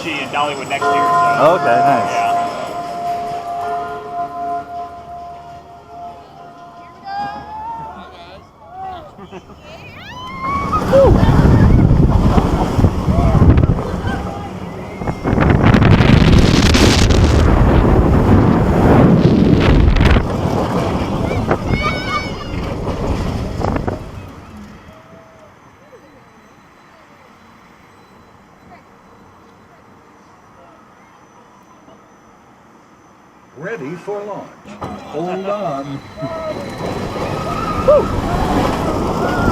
in Dollywood next year. So. Okay, nice. Yeah. Ready for launch. Hold on. Woo!